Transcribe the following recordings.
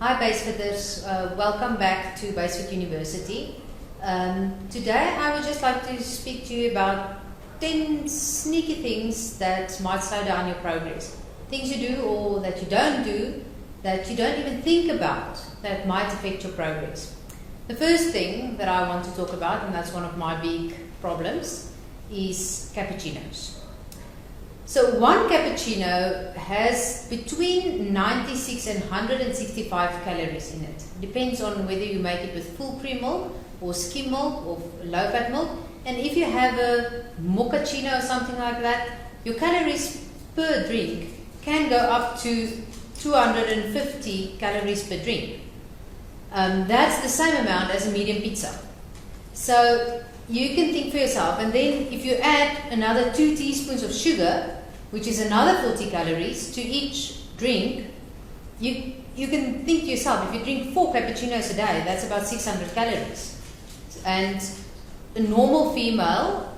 Hi Basefitters, welcome back to Basefit University. Today I would just like to speak to you about 10 sneaky things that might slow down your progress. Things you do or that you don't do, that you don't even think about, that might affect your progress. The first thing that I want to talk about, and that's one of my big problems, is cappuccinos. So one cappuccino has between 96 and 165 calories in it. Depends on whether you make it with full cream milk or skim milk or low fat milk. And if you have a mochaccino or something like that, your calories per drink can go up to 250 calories per drink. That's the same amount as a medium pizza. So you can think for yourself, and then if you add another 2 teaspoons of sugar, which is another 40 calories to each drink, you can think to yourself, if you drink 4 cappuccinos a day, that's about 600 calories. And a normal female,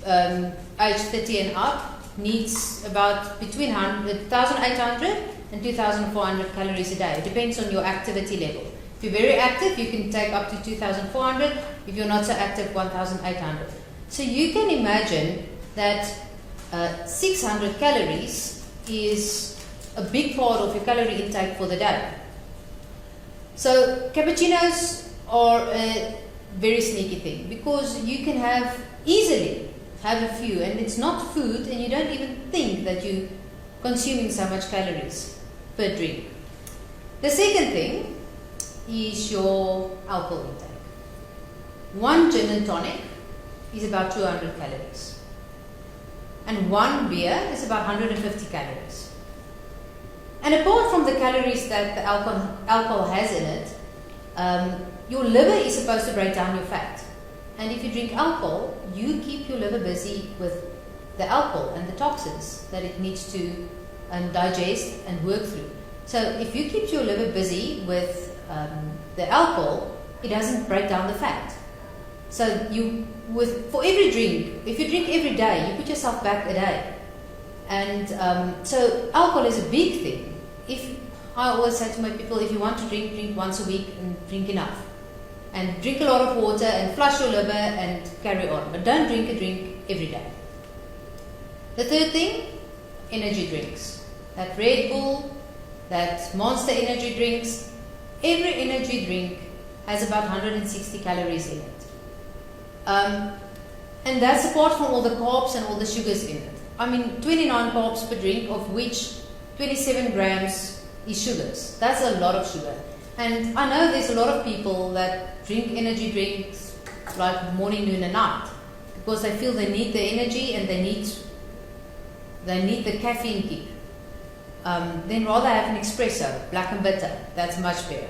age 30 and up, needs about between 1,800 and 2,400 calories a day. It depends on your activity level. If you're very active, you can take up to 2,400. If you're not so active, 1,800. So you can imagine that 600 calories is a big part of your calorie intake for the day. So cappuccinos are a very sneaky thing because you can easily have a few, and it's not food, and you don't even think that you're consuming so much calories per drink. The second thing is your alcohol intake. One gin and tonic is about 200 calories. And one beer is about 150 calories. And apart from the calories that the alcohol has in it, your liver is supposed to break down your fat. And if you drink alcohol, you keep your liver busy with the alcohol and the toxins that it needs to digest and work through. So if you keep your liver busy with the alcohol, it doesn't break down the fat. So for every drink, if you drink every day, you put yourself back a day. And so alcohol is a big thing. I always say to my people, if you want to drink once a week and drink enough. And drink a lot of water and flush your liver and carry on. But don't drink a drink every day. The third thing, energy drinks. That Red Bull, that Monster energy drinks. Every energy drink has about 160 calories in it. And that's apart from all the carbs and all the sugars in it. 29 carbs per drink, of which 27 grams is sugars. That's a lot of sugar. And I know there's a lot of people that drink energy drinks like morning, noon and night because they feel they need the energy and they need the caffeine kick. Then rather have an espresso, black and bitter. That's much better.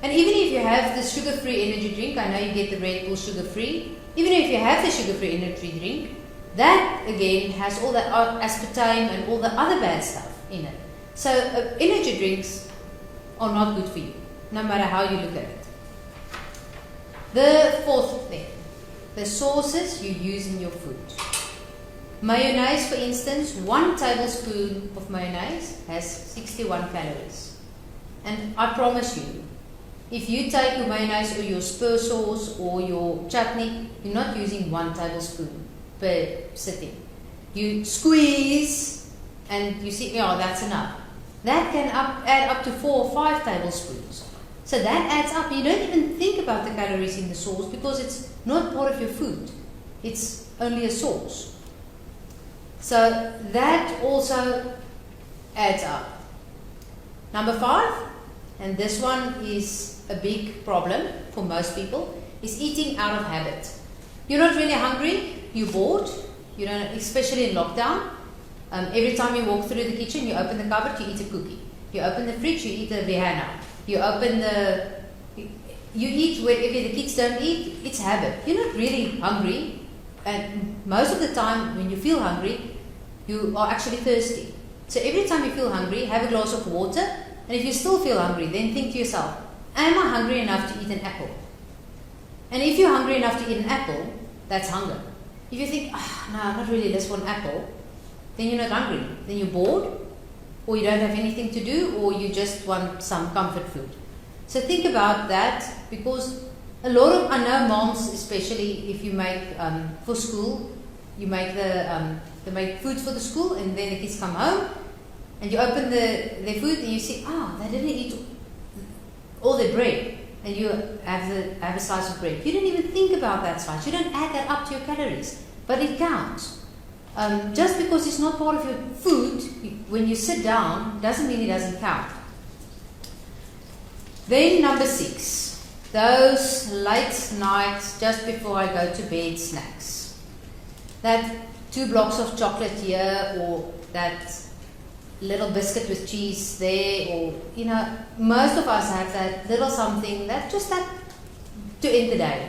And even if you have the sugar-free energy drink, I know you get the Red Bull sugar-free. Even if you have the sugar-free energy drink, that again has all that aspartame and all the other bad stuff in it. So energy drinks are not good for you, no matter how you look at it. The fourth thing, the sauces you use in your food. Mayonnaise, for instance, 1 tablespoon of mayonnaise has 61 calories. And I promise you, if you take your mayonnaise or your spur sauce or your chutney, you're not using 1 tablespoon per sitting. You squeeze and you see, that's enough. That can add up to 4 or 5 tablespoons. So that adds up. You don't even think about the calories in the sauce because it's not part of your food. It's only a sauce. So that also adds up. Number 5, and this one is a big problem for most people, is eating out of habit. You're not really hungry, you're bored, especially in lockdown. Every time you walk through the kitchen, you open the cupboard, you eat a cookie. You open the fridge, you eat a Vienna. You eat wherever the kids don't eat. It's habit. You're not really hungry, and most of the time when you feel hungry, you are actually thirsty. So every time you feel hungry, have a glass of water, and if you still feel hungry, then think to yourself, am I hungry enough to eat an apple? And if you're hungry enough to eat an apple, that's hunger. If you think, no, not really, let's want an apple, then you're not hungry. Then you're bored, or you don't have anything to do, or you just want some comfort food. So think about that, because a lot of, I know moms, especially if you make for school, you make they make food for the school, and then the kids come home, and you open their food and you see, they didn't eat all their bread, and you have a slice of bread. You didn't even think about that slice. You don't add that up to your calories, but it counts. Just because it's not part of your food, when you sit down, doesn't mean it doesn't count. Then number 6, those late nights just before I go to bed snacks. That 2 blocks of chocolate here, or that little biscuit with cheese there, or most of us have that little something that just that to end the day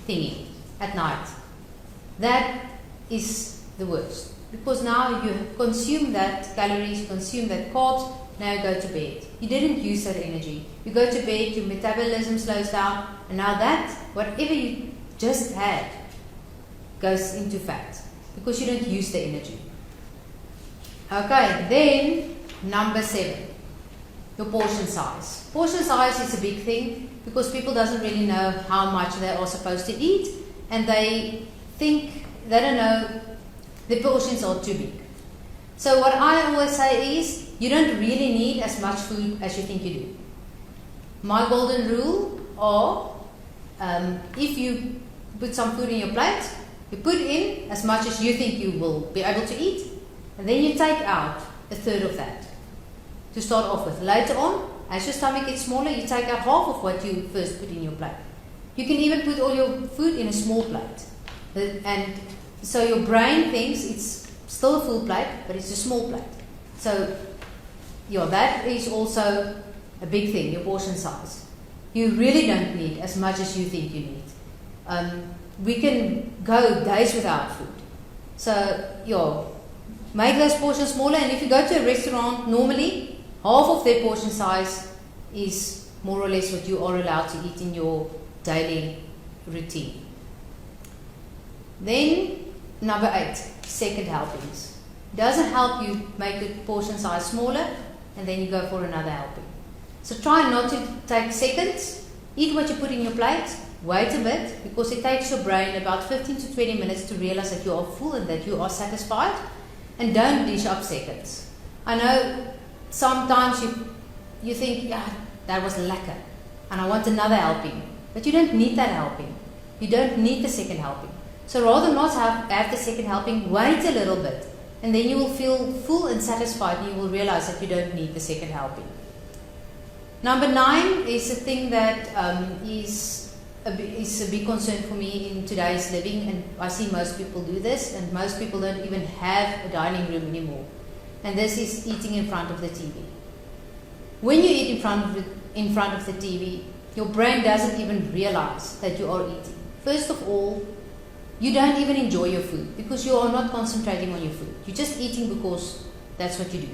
thingy at night. That is the worst, because now you consume that calories, consume that carbs, now you go to bed. You didn't use that energy. You go to bed, your metabolism slows down, and now that, whatever you just had, goes into fat, because you don't use the energy. Okay, then number 7, your portion size. Portion size is a big thing, because people doesn't really know how much they are supposed to eat, and they think, they don't know, the portions are too big. So what I always say is, you don't really need as much food as you think you do. My golden rule are, if you put some food in your plate, you put in as much as you think you will be able to eat, and then you take out a third of that to start off with. Later on, as your stomach gets smaller, you take out half of what you first put in your plate. You can even put all your food in a small plate. And so your brain thinks it's still a full plate, but it's a small plate. So that is also a big thing, your portion size. You really don't need as much as you think you need. We can go days without food. So make those portions smaller, and if you go to a restaurant, normally half of their portion size is more or less what you are allowed to eat in your daily routine. Then number 8, second helpings. Doesn't help you make the portion size smaller and then you go for another helping. So try not to take seconds. Eat what you put in your plate. Wait a bit, because it takes your brain about 15 to 20 minutes to realize that you are full and that you are satisfied. And don't dish up seconds. I know sometimes you think, that was lekker, and I want another helping. But you don't need that helping. You don't need the second helping. So rather not have the second helping, wait a little bit. And then you will feel full and satisfied, and you will realize that you don't need the second helping. Number 9 is a thing that is a big concern for me in today's living, and I see most people do this, and most people don't even have a dining room anymore. And this is eating in front of the TV. When you eat in front of the TV, your brain doesn't even realize that you are eating. First of all, you don't even enjoy your food, because you are not concentrating on your food. You're just eating because that's what you do.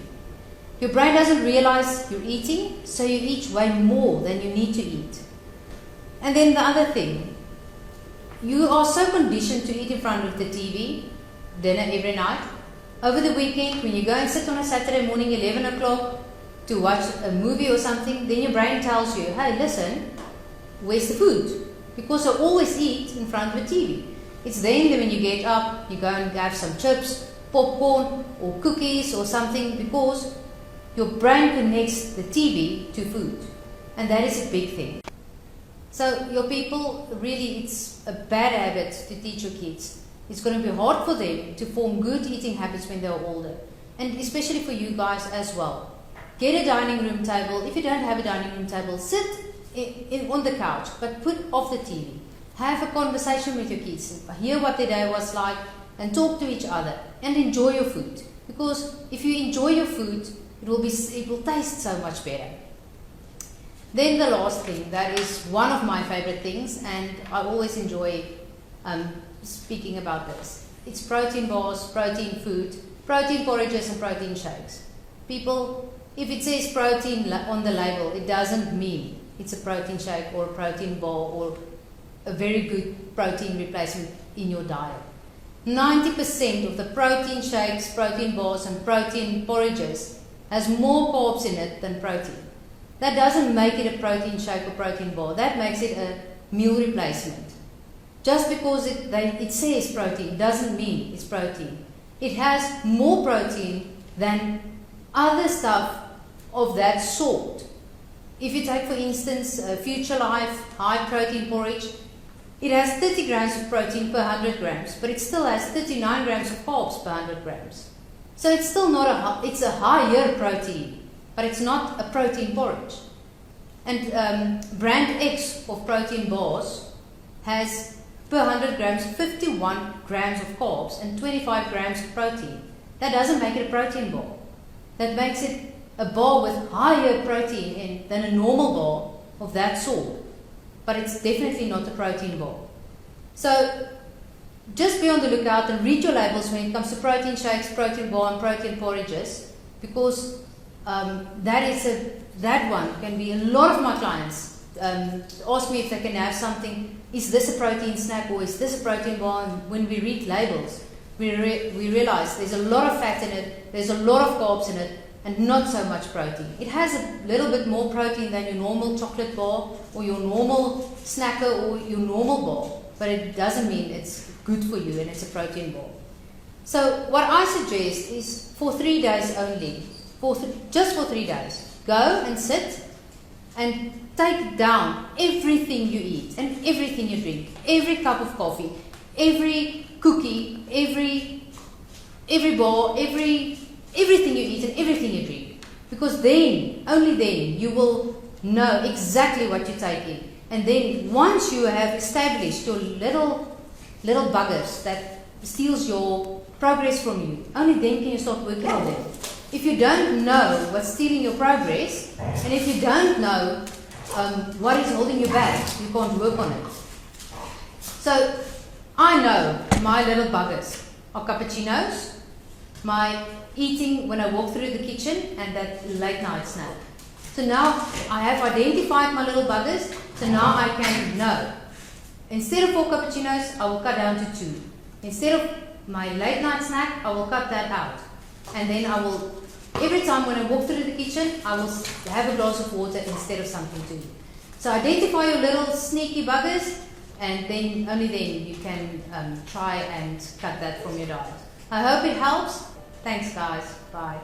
Your brain doesn't realize you're eating, so you eat way more than you need to eat. And then the other thing, you are so conditioned to eat in front of the TV, dinner every night. Over the weekend, when you go and sit on a Saturday morning, 11 o'clock, to watch a movie or something, then your brain tells you, hey, listen, where's the food? Because I always eat in front of the TV. It's then that when you get up, you go and have some chips, popcorn, or cookies or something, because your brain connects the TV to food. And that is a big thing. So your people, really, it's a bad habit to teach your kids. It's going to be hard for them to form good eating habits when they're older. And especially for you guys as well. Get a dining room table. If you don't have a dining room table, sit on the couch, but put off the TV. Have a conversation with your kids. Hear what their day was like and talk to each other. And enjoy your food. Because if you enjoy your food, it will taste so much better. Then the last thing, that is one of my favorite things, and I always enjoy speaking about this. It's protein bars, protein food, protein porridges and protein shakes. People, if it says protein on the label, it doesn't mean it's a protein shake or a protein bar or a very good protein replacement in your diet. 90% of the protein shakes, protein bars and protein porridges has more carbs in it than protein. That doesn't make it a protein shake or protein bar. That makes it a meal replacement. Just because it says protein doesn't mean it's protein. It has more protein than other stuff of that sort. If you take, for instance, Future Life high protein porridge, it has 30 grams of protein per 100 grams, but it still has 39 grams of carbs per 100 grams. So it's still not it's a higher protein, but it's not a protein porridge. And brand X of protein bars has per 100 grams 51 grams of carbs and 25 grams of protein. That doesn't make it a protein bar. That makes it a bar with higher protein than a normal bar of that sort. But it's definitely not a protein bar. So just be on the lookout and read your labels when it comes to protein shakes, protein bar, and protein porridges, because that one can be. A lot of my clients ask me if they can have something. Is this a protein snack or is this a protein bar? And when we read labels, we realize there's a lot of fat in it, there's a lot of carbs in it, and not so much protein. It has a little bit more protein than your normal chocolate bar or your normal snacker or your normal bar, but it doesn't mean it's good for you and it's a protein bar. So what I suggest is for 3 days only, just for 3 days, go and sit and take down everything you eat and everything you drink, every cup of coffee, every cookie, every bar, everything you eat and everything you drink. Because then, only then, you will know exactly what you take in. And then once you have established your little buggers that steals your progress from you, only then can you start working on them. If you don't know what's stealing your progress, and if you don't know what is holding you back, you can't work on it. So I know my little buggers are cappuccinos, my eating when I walk through the kitchen, and that late night snack. So now I have identified my little buggers, so now I can know. Instead of 4 cappuccinos, I will cut down to 2. Instead of my late night snack, I will cut that out. And then I will, every time when I walk through the kitchen, I will have a glass of water instead of something to eat. So identify your little sneaky buggers, and then only then you can try and cut that from your diet. I hope it helps. Thanks guys. Bye.